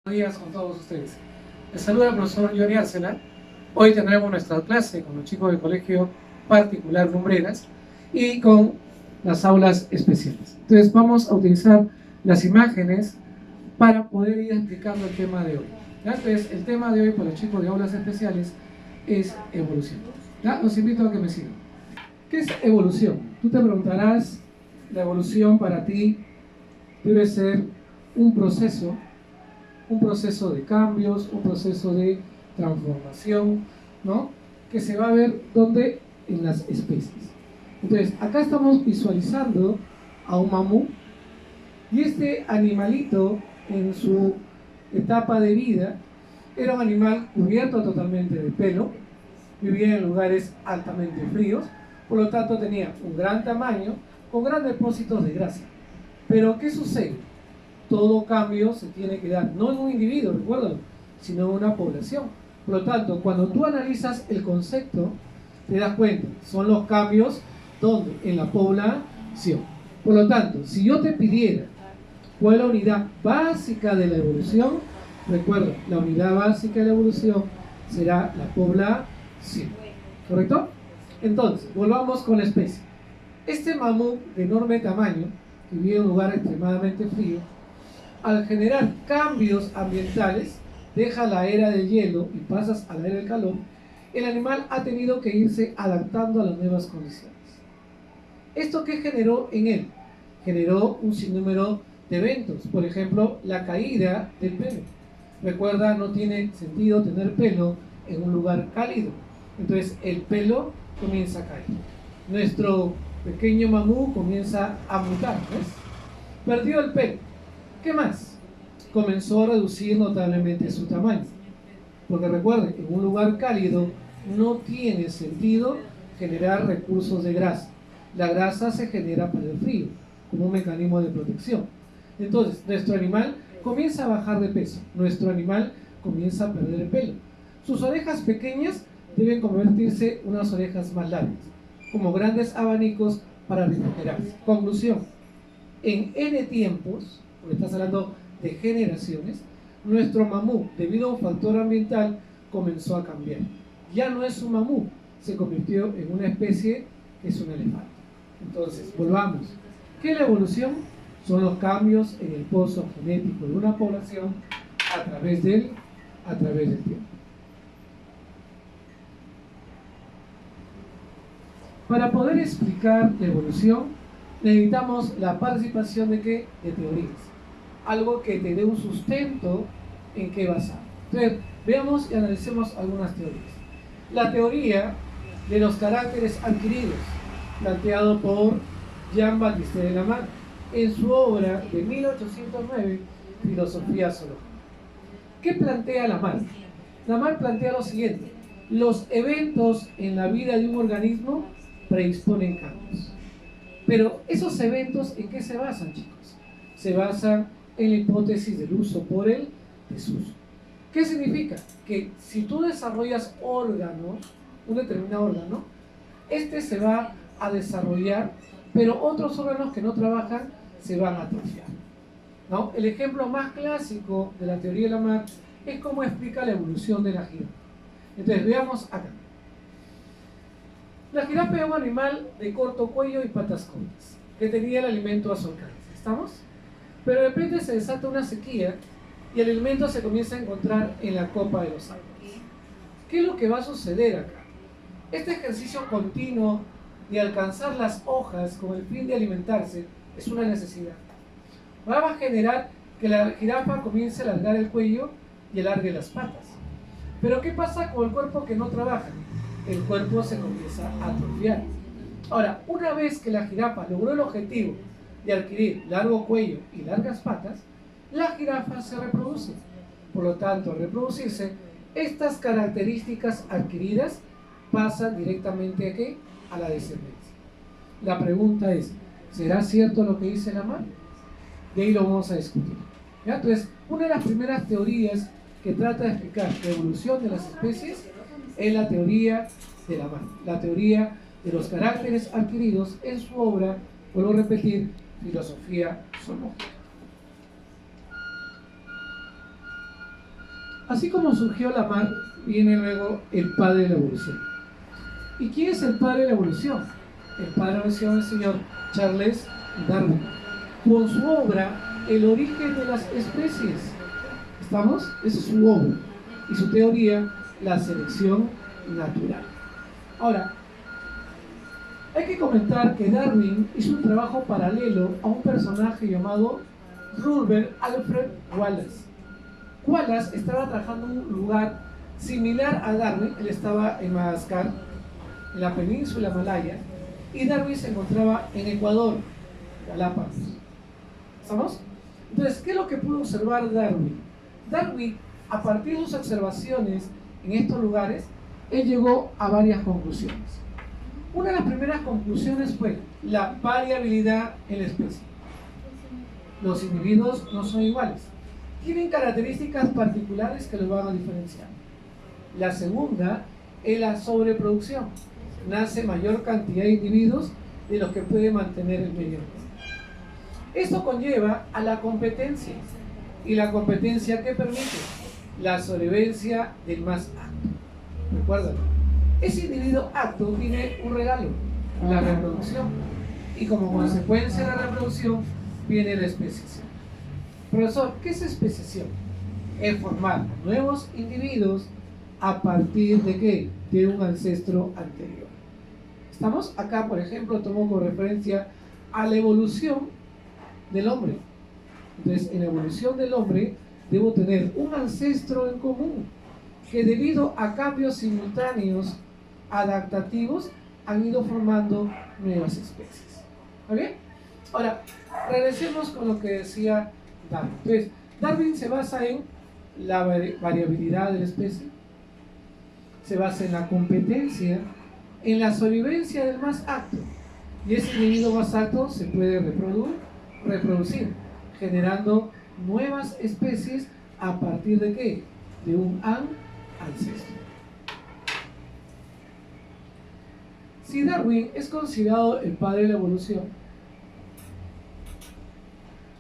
Buenos días con todos ustedes. Les saluda el profesor Johnny Arcela. Hoy tendremos nuestra clase con los chicos del colegio particular Lumbreras y con las aulas especiales. Entonces vamos a utilizar las imágenes para poder ir explicando el tema de hoy. ¿Ya? Entonces el tema de hoy para los chicos de aulas especiales es evolución. ¿Ya? Los invito a que me sigan. ¿Qué es evolución? Tú te preguntarás, la evolución para ti debe ser un proceso de cambios, un proceso de transformación, ¿no? Que se va a ver ¿dónde? En las especies. Entonces, acá estamos visualizando a un mamut y este animalito en su etapa de vida era un animal cubierto totalmente de pelo, vivía en lugares altamente fríos, por lo tanto tenía un gran tamaño con grandes depósitos de grasa. Pero ¿qué sucede? Todo cambio se tiene que dar, no en un individuo, recuérdalo, sino en una población. Por lo tanto, cuando tú analizas el concepto, te das cuenta, son los cambios donde en la población. Por lo tanto, si yo te pidiera cuál es la unidad básica de la evolución, recuerda, la unidad básica de la evolución será la población. ¿Correcto? Entonces, volvamos con la especie. Este mamut de enorme tamaño, que vive en un lugar extremadamente frío, al generar cambios ambientales, deja la era del hielo y pasas a la era del calor, el animal ha tenido que irse adaptando a las nuevas condiciones. ¿Esto qué generó en él? Generó un sinnúmero de eventos, por ejemplo, la caída del pelo. Recuerda, no tiene sentido tener pelo en un lugar cálido, entonces el pelo comienza a caer. Nuestro pequeño mamut comienza a mutar, ¿ves? Perdió el pelo. ¿Qué más? Comenzó a reducir notablemente su tamaño. Porque recuerden, en un lugar cálido no tiene sentido generar recursos de grasa. La grasa se genera para el frío, como un mecanismo de protección. Entonces, nuestro animal comienza a bajar de peso. Nuestro animal comienza a perder el pelo. Sus orejas pequeñas deben convertirse en unas orejas más largas, como grandes abanicos para refrigerarse. Conclusión. En N tiempos, porque estás hablando de generaciones, nuestro mamut, debido a un factor ambiental, comenzó a cambiar. Ya no es un mamut, se convirtió en una especie que es un elefante. Entonces, volvamos. ¿Qué es la evolución? Son los cambios en el pozo genético de una población a través del tiempo. Para poder explicar la evolución, necesitamos la participación de ¿qué? De teorías. Algo que te dé un sustento en qué basar. Entonces, veamos y analicemos algunas teorías. La teoría de los caracteres adquiridos, planteado por Jean-Baptiste de Lamarck en su obra de 1809, Filosofía Zoológica. ¿Qué plantea Lamarck? Lamarck plantea lo siguiente: los eventos en la vida de un organismo predisponen cambios. Pero esos eventos, ¿en qué se basan, chicos? Se basan en la hipótesis del uso por el desuso. ¿Qué significa? Que si tú desarrollas órganos, un determinado órgano, este se va a desarrollar, pero otros órganos que no trabajan se van a atrofiar, ¿no? El ejemplo más clásico de la teoría de Lamarck es cómo explica la evolución de la jirafa. Entonces, veamos acá. La jirafa es un animal de corto cuello y patas cortas, que tenía el alimento a su alcance. ¿Estamos? Pero de repente se desata una sequía y el alimento se comienza a encontrar en la copa de los árboles. ¿Qué es lo que va a suceder acá? Este ejercicio continuo de alcanzar las hojas con el fin de alimentarse es una necesidad. Va a generar que la jirafa comience a alargar el cuello y alargue las patas. Pero ¿qué pasa con el cuerpo que no trabaja? El cuerpo se comienza a atrofiar. Ahora, una vez que la jirafa logró el objetivo de adquirir largo cuello y largas patas, la jirafa se reproduce. Por lo tanto, al reproducirse, estas características adquiridas pasan directamente ¿a qué? A la descendencia. La pregunta es, ¿será cierto lo que dice Lamarck? De ahí lo vamos a discutir. ¿Ya? Entonces, una de las primeras teorías que trata de explicar la evolución de las especies es la teoría de Lamarck, la teoría de los caracteres adquiridos en su obra, vuelvo a repetir, Filosofía Zoológica. Así como surgió la mar, viene luego el padre de la evolución. ¿Y quién es el padre de la evolución? El padre de la evolución es el señor Charles Darwin, con su obra El origen de las especies. ¿Estamos? Esa es su obra. Y su teoría, la selección natural. Ahora, hay que comentar que Darwin hizo un trabajo paralelo a un personaje llamado Rupert Alfred Wallace. Wallace estaba trabajando en un lugar similar a Darwin. Él estaba en Madagascar, en la península malaya, y Darwin se encontraba en Ecuador, Galápagos. ¿Estamos? Entonces, ¿qué es lo que pudo observar Darwin? Darwin, a partir de sus observaciones en estos lugares, él llegó a varias conclusiones. Una de las primeras conclusiones fue la variabilidad en la especie. Los individuos no son iguales, tienen características particulares que los van a diferenciar. La segunda es la sobreproducción. Nace mayor cantidad de individuos de los que puede mantener el medio ambiente. Esto conlleva a la competencia. ¿Y la competencia qué permite? La sobrevivencia del más apto. Recuérdalo. Ese individuo apto tiene un regalo, la reproducción. Y como consecuencia de la reproducción viene la especiación. Profesor, ¿qué es especiación? Es formar nuevos individuos a partir de ¿qué? De un ancestro anterior. ¿Estamos? Acá, por ejemplo, tomo como referencia a la evolución del hombre. Entonces, en la evolución del hombre, debo tener un ancestro en común que debido a cambios simultáneos adaptativos han ido formando nuevas especies. ¿Está bien? Ahora, regresemos con lo que decía Darwin. Entonces, Darwin se basa en la variabilidad de la especie, se basa en la competencia, en la sobrevivencia del más apto. Y ese individuo más apto se puede reproducir, generando nuevas especies a partir de ¿qué? De un ancestro. Si Darwin es considerado el padre de la evolución,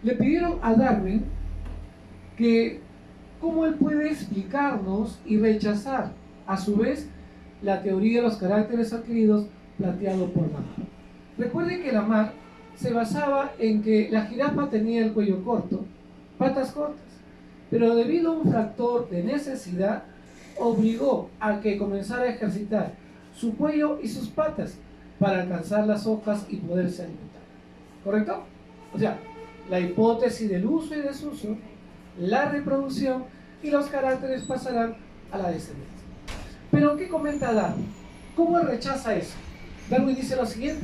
le pidieron a Darwin que cómo él puede explicarnos y rechazar a su vez la teoría de los caracteres adquiridos planteado por Lamarck. Recuerden que Lamarck se basaba en que la jirafa tenía el cuello corto, patas cortas, pero debido a un factor de necesidad obligó a que comenzara a ejercitar su cuello y sus patas para alcanzar las hojas y poderse alimentar. ¿Correcto? O sea, la hipótesis del uso y desuso, la reproducción y los caracteres pasarán a la descendencia. Pero ¿qué comenta Darwin? ¿Cómo él rechaza eso? Darwin dice lo siguiente.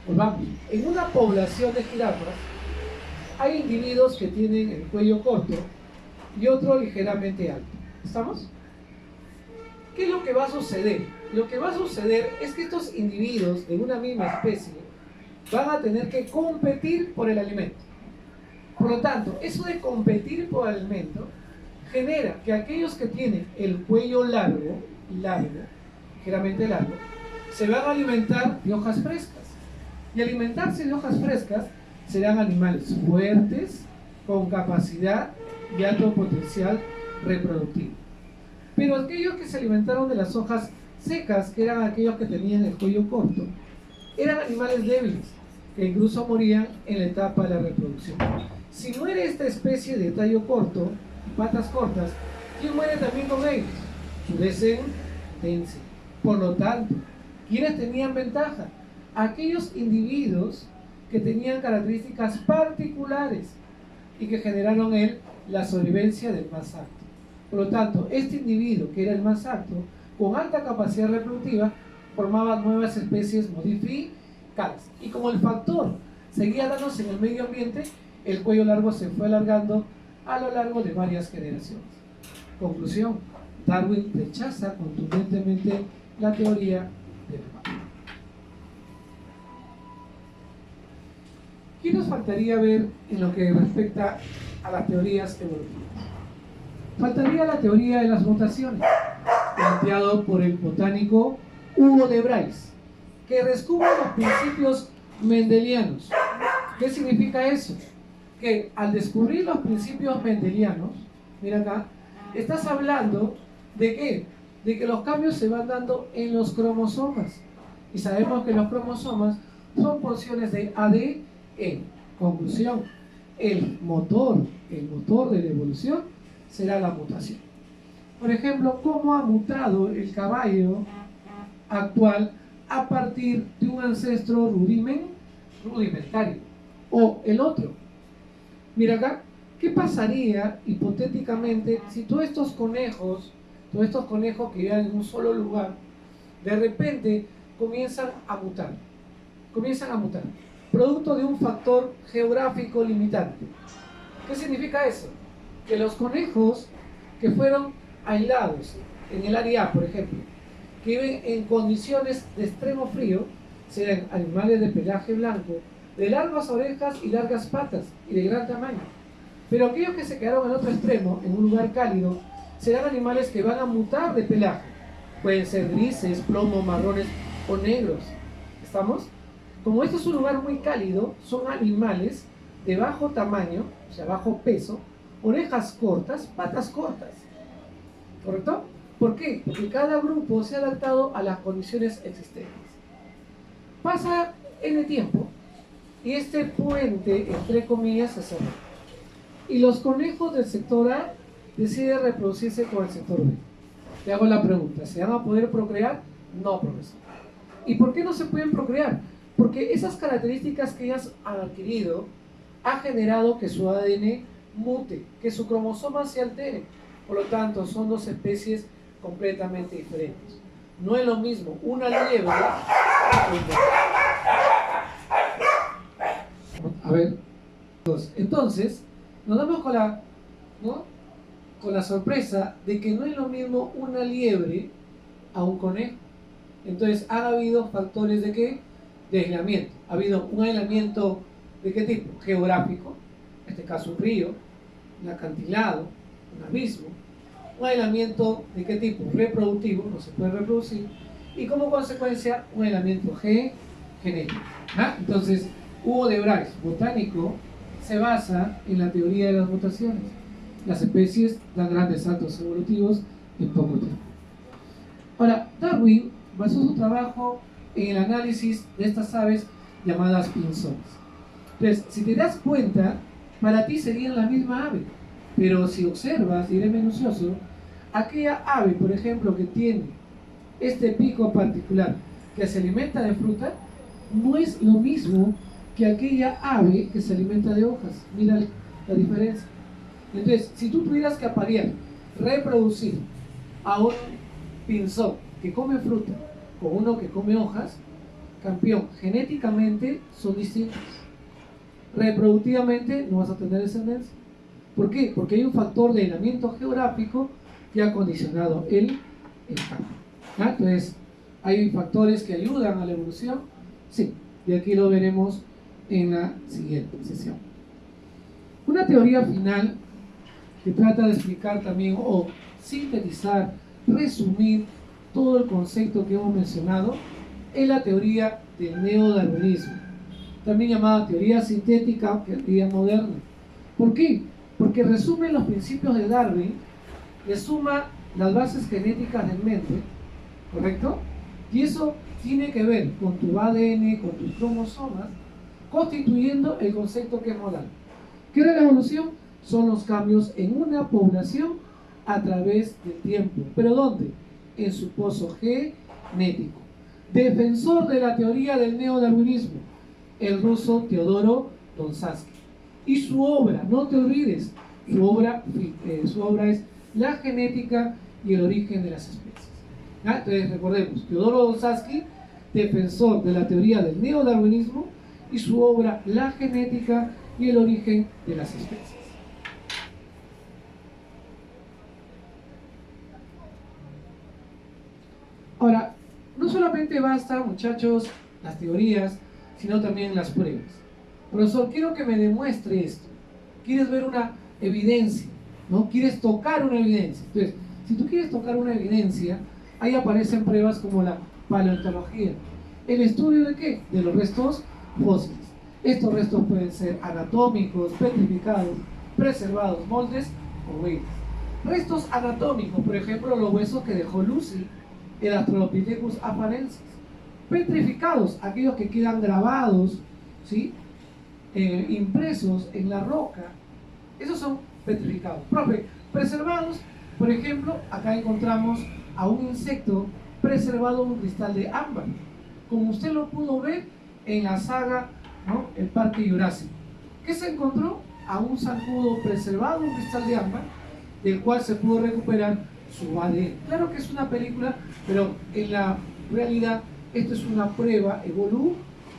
Volvamos. En una población de jirafas hay individuos que tienen el cuello corto y otro ligeramente alto. ¿Estamos? ¿Qué es lo que va a suceder? Lo que va a suceder es que estos individuos de una misma especie van a tener que competir por el alimento. Por lo tanto, eso de competir por el alimento genera que aquellos que tienen el cuello largo, ligeramente largo, se van a alimentar de hojas frescas. Y alimentarse de hojas frescas serán animales fuertes, con capacidad y alto potencial reproductivo. Pero aquellos que se alimentaron de las hojas secas, que eran aquellos que tenían el cuello corto, eran animales débiles, que incluso morían en la etapa de la reproducción. Si muere esta especie de tallo corto, patas cortas, ¿quién muere también con ellos? Su descendencia. Por lo tanto, ¿quiénes tenían ventaja? Aquellos individuos que tenían características particulares y que generaron la sobrevivencia del más apto. Por lo tanto, este individuo, que era el más apto, con alta capacidad reproductiva, formaba nuevas especies modificadas. Y como el factor seguía dándose en el medio ambiente, el cuello largo se fue alargando a lo largo de varias generaciones. Conclusión: Darwin rechaza contundentemente la teoría de Lamarck. ¿Qué nos faltaría ver en lo que respecta a las teorías evolutivas? Faltaría la teoría de las mutaciones, planteado por el botánico Hugo de Bryce, que descubre los principios mendelianos. ¿Qué significa eso? Que al descubrir los principios mendelianos, mira acá, Estás hablando de qué? De que los cambios se van dando en los cromosomas. Y sabemos que los cromosomas son porciones de ADN. Conclusión, el motor de la evolución será la mutación. Por ejemplo, ¿cómo ha mutado el caballo actual a partir de un ancestro rudimentario? O el otro. Mira acá, ¿qué pasaría hipotéticamente si todos estos conejos que viven en un solo lugar, de repente comienzan a mutar? Producto de un factor geográfico limitante. ¿Qué significa eso? Que los conejos que fueron aislados en el área A, por ejemplo, que viven en condiciones de extremo frío, serán animales de pelaje blanco, de largas orejas y largas patas, y de gran tamaño. Pero aquellos que se quedaron en otro extremo, en un lugar cálido, serán animales que van a mutar de pelaje. Pueden ser grises, plomos, marrones o negros. ¿Estamos? Como esto es un lugar muy cálido, son animales de bajo tamaño, o sea, bajo peso, orejas cortas, patas cortas. ¿Correcto? ¿Por qué? Porque cada grupo se ha adaptado a las condiciones existentes. Pasa N tiempo y este puente, entre comillas, se cerró. Y los conejos del sector A deciden reproducirse con el sector B. Le hago la pregunta, ¿se van a poder procrear? No, profesor. ¿Y por qué no se pueden procrear? Porque esas características que ellas han adquirido ha generado que su ADN mute, que su cromosoma se altere. Por lo tanto, son dos especies completamente diferentes. No es lo mismo una liebre. A ver, entonces nos damos con la sorpresa de que no es lo mismo una liebre a un conejo. Entonces ha habido factores de qué? De aislamiento. Ha habido un aislamiento de qué tipo? Geográfico, en este caso un río, un acantilado, un abismo. Un aislamiento de qué tipo? Reproductivo, no se puede reproducir. Y como consecuencia, un aislamiento genético. Entonces, Hugo de Bryce, botánico, se basa en la teoría de las mutaciones. Las especies dan grandes saltos evolutivos en poco tiempo. Ahora, Darwin basó su trabajo en el análisis de estas aves llamadas pinzones. Entonces, si te das cuenta, para ti serían la misma ave, pero si observas y eres minucioso, aquella ave, por ejemplo, que tiene este pico particular, que se alimenta de fruta, no es lo mismo que aquella ave que se alimenta de hojas. Mira la diferencia. Entonces, si tú tuvieras que aparear, reproducir a un pinzón que come fruta con uno que come hojas, campeón, genéticamente son distintos. Reproductivamente no vas a tener descendencia. ¿Por qué? Porque hay un factor de aislamiento geográfico que ha condicionado el cambio. Entonces, ¿hay factores que ayudan a la evolución? Sí, y aquí lo veremos en la siguiente sesión. Una teoría final que trata de explicar también o sintetizar, resumir todo el concepto que hemos mencionado es la teoría del neodarwinismo, también llamada teoría sintética o teoría moderna. ¿Por qué? Porque resume los principios de Darwin, le suma las bases genéticas del mente, ¿correcto? Y eso tiene que ver con tu ADN, con tus cromosomas, constituyendo el concepto que es modal. ¿Qué era la evolución? Son los cambios en una población a través del tiempo. ¿Pero dónde? En su pozo genético. Defensor de la teoría del neodarwinismo, el ruso Teodoro Donsatsky. Y su obra, no te olvides, su obra es La genética y el origen de las especies. Entonces recordemos, Teodoro Donsatsky, defensor de la teoría del neodarwinismo, y su obra La genética y el origen de las especies. Ahora, no solamente basta, muchachos, las teorías, sino también las pruebas. Profesor, quiero que me demuestre esto. ¿Quieres ver una evidencia? ¿No? ¿Quieres tocar una evidencia? Entonces, si tú quieres tocar una evidencia, ahí aparecen pruebas como la paleontología. ¿El estudio de qué? De los restos fósiles. Estos restos pueden ser anatómicos, petrificados, preservados, moldes o huellas. Restos anatómicos, por ejemplo, los huesos que dejó Lucy, el Australopithecus afarensis. Petrificados, aquellos que quedan grabados, ¿sí? Impresos en la roca, esos son petrificados. Profe, preservados, por ejemplo, acá encontramos a un insecto preservado en un cristal de ámbar, como usted lo pudo ver en la saga, ¿no?, El Parque Jurásico. ¿Qué se encontró? A un zancudo preservado en un cristal de ámbar, del cual se pudo recuperar su ADN. Claro que es una película, pero en la realidad esto es una prueba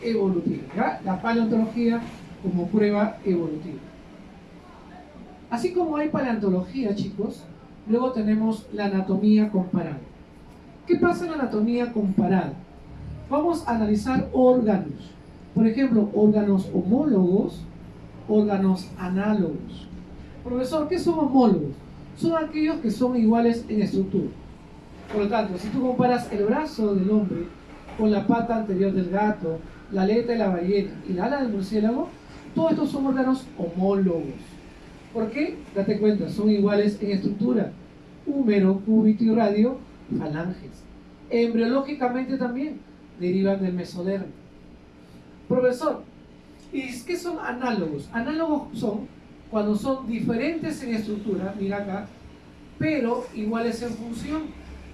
evolutiva, ¿ya? La paleontología como prueba evolutiva. Así como hay paleontología, chicos, luego tenemos la anatomía comparada. ¿Qué pasa en la anatomía comparada? Vamos a analizar órganos. Por ejemplo, órganos homólogos, órganos análogos. Profesor, ¿qué son homólogos? Son aquellos que son iguales en estructura. Por lo tanto, si tú comparas el brazo del hombre con la pata anterior del gato, la aleta de la ballena y la ala del murciélago, todos estos son órganos homólogos. ¿Por qué? Date cuenta, son iguales en estructura. Húmero, cúbito y radio, falanges. Embriológicamente también derivan del mesodermo. Profesor, ¿y qué son análogos? Análogos son cuando son diferentes en estructura, mira acá, pero iguales en función.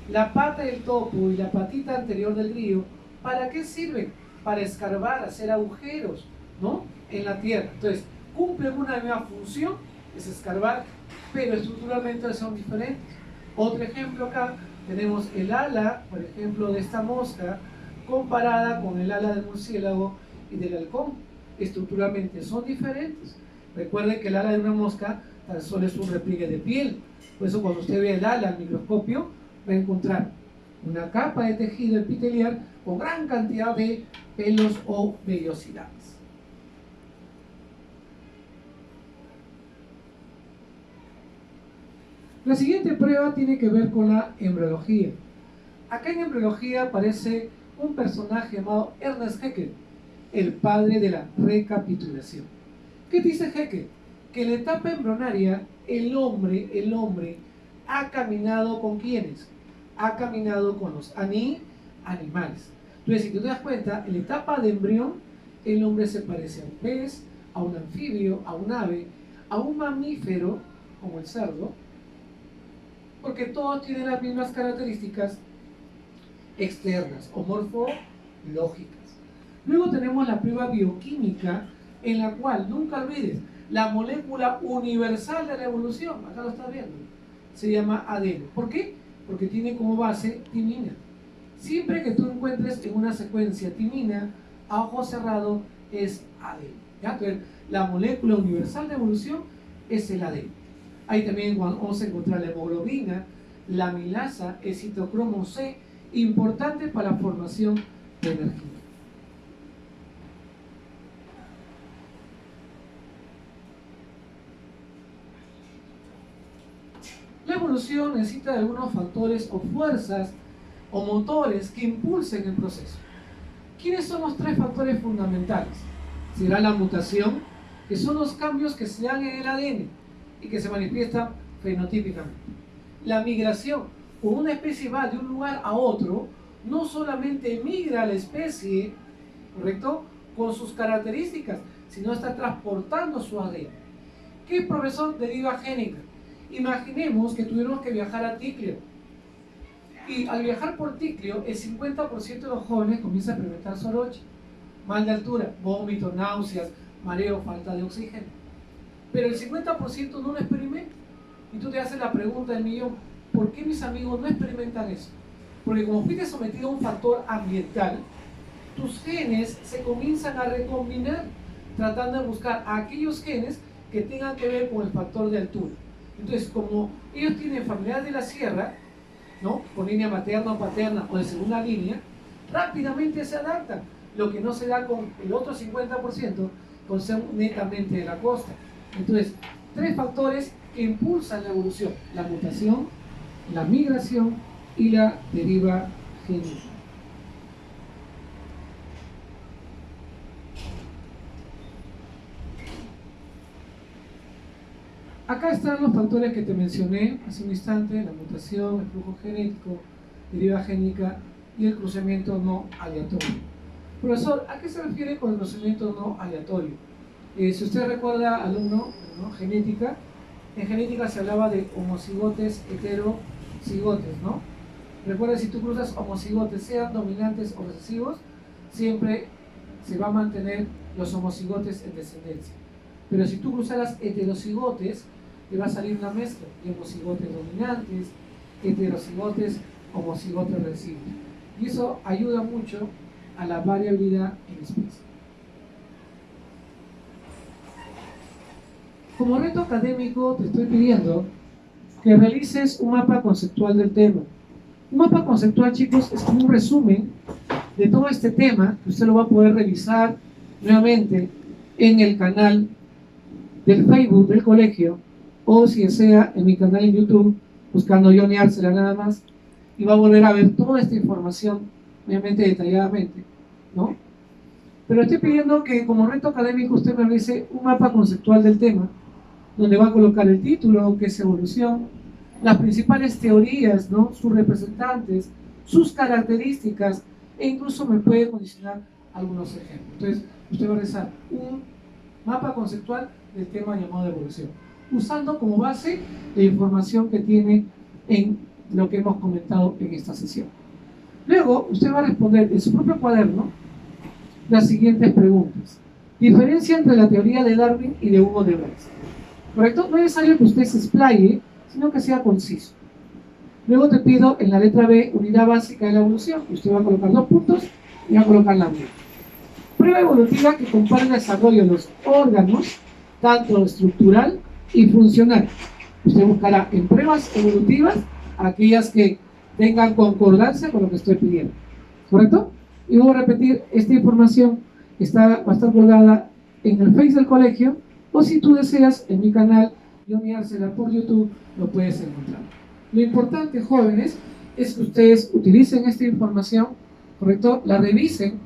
La pata del topo y la patita anterior del grillo, ¿para qué sirven? Para escarbar, hacer agujeros, ¿no?, en la tierra. Entonces, cumplen una misma función, es escarbar, pero estructuralmente son diferentes. Otro ejemplo acá, tenemos el ala, por ejemplo, de esta mosca, comparada con el ala del murciélago y del halcón. Estructuralmente son diferentes. Recuerden que el ala de una mosca tan solo es un repliegue de piel. Por eso cuando usted ve el ala al microscopio, va a encontrar una capa de tejido epitelial con gran cantidad de pelos o vellosidades. La siguiente prueba tiene que ver con la embriología. Acá en embriología aparece un personaje llamado Ernest Haeckel, el padre de la recapitulación. ¿Qué dice Haeckel? Que en la etapa embrionaria el hombre ha caminado ¿con quiénes? Ha caminado con los animales. Entonces, si tú te das cuenta, en la etapa de embrión, el hombre se parece a un pez, a un anfibio, a un ave, a un mamífero, como el cerdo, porque todos tienen las mismas características externas o morfológicas. Luego tenemos la prueba bioquímica, en la cual, nunca olvides, la molécula universal de la evolución, acá lo estás viendo, se llama ADN. ¿Por qué? Porque tiene como base timina. Siempre que tú encuentres en una secuencia timina, a ojo cerrado, es ADN. ¿Ya? Entonces, la molécula universal de evolución es el ADN. Ahí también vamos a encontrar la hemoglobina, la amilasa, el citocromo C, importante para la formación de energía. La evolución necesita de algunos factores o fuerzas o motores que impulsen el proceso. ¿Quiénes son los tres factores fundamentales? Será la mutación, que son los cambios que se dan en el ADN y que se manifiestan fenotípicamente. La migración, cuando una especie va de un lugar a otro, no solamente migra la especie, ¿correcto?, con sus características, sino está transportando su ADN. ¿Qué, profesor? Deriva génica. Imaginemos que tuviéramos que viajar a Ticlio. Y al viajar por Ticlio, el 50% de los jóvenes comienza a experimentar soroche, mal de altura, vómito, náuseas, mareo, falta de oxígeno. Pero el 50% no lo experimenta. Y tú te haces la pregunta del millón, ¿por qué mis amigos no experimentan eso? Porque como fuiste sometido a un factor ambiental, tus genes se comienzan a recombinar, tratando de buscar aquellos genes que tengan que ver con el factor de altura. Entonces, como ellos tienen familiares de la sierra, ¿no?, con línea materna o paterna o de segunda línea, rápidamente se adaptan, lo que no se da con el otro 50%, con ser netamente de la costa. Entonces, tres factores que impulsan la evolución: la mutación, la migración y la deriva génica. Acá están los factores que te mencioné hace un instante: la mutación, el flujo genético, deriva génica y el cruzamiento no aleatorio. Profesor, ¿a qué se refiere con el cruzamiento no aleatorio? Si usted recuerda, alumno, ¿no? Genética, en genética se hablaba de homocigotes, heterocigotes, ¿no? Recuerda, si tú cruzas homocigotes, sean dominantes o recesivos, siempre se va a mantener los homocigotes en descendencia. Pero si tú cruzaras heterocigotes, te va a salir una mezcla de homocigotes dominantes, heterocigotes, homocigotes recesivos. Y eso ayuda mucho a la variabilidad en especie. Como reto académico te estoy pidiendo que realices un mapa conceptual del tema. Un mapa conceptual, chicos, es como un resumen de todo este tema, que usted lo va a poder revisar nuevamente en el canal del Facebook del colegio, o si desea en mi canal en YouTube, buscando Johnny Arcela nada más, y va a volver a ver toda esta información, obviamente detalladamente, ¿no? Pero estoy pidiendo que como reto académico usted me realice un mapa conceptual del tema, donde va a colocar el título, que es evolución, las principales teorías, ¿no? Sus representantes, sus características, e incluso me puede condicionar algunos ejemplos. Entonces, usted va a realizar un mapa conceptual del tema llamado evolución, usando como base la información que tiene en lo que hemos comentado en esta sesión. Luego, usted va a responder en su propio cuaderno las siguientes preguntas. Diferencia entre la teoría de Darwin y de Hugo de Vries. ¿Correcto? No es necesario que usted se explaye, sino que sea conciso. Luego te pido en la letra B, unidad básica de la evolución. Usted va a colocar 2 puntos y va a colocar la B. Prueba evolutiva que compara el desarrollo de los órganos, tanto estructural y funcional. Usted buscará en pruebas evolutivas aquellas que tengan concordancia con lo que estoy pidiendo. ¿Correcto? Y voy a repetir, esta información va a estar colgada en el Face del colegio, o si tú deseas, en mi canal Johnny Arcela por YouTube, lo puedes encontrar. Lo importante, jóvenes, es que ustedes utilicen esta información, ¿correcto? La revisen,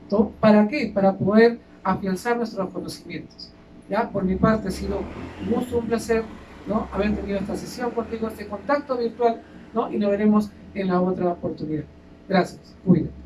¿no? ¿Para qué? Para poder afianzar nuestros conocimientos. ¿Ya? Por mi parte ha sido un gusto, un placer, ¿no? Haber tenido esta sesión contigo, este contacto virtual, ¿no? Y nos veremos en la otra oportunidad. Gracias. Cuídate.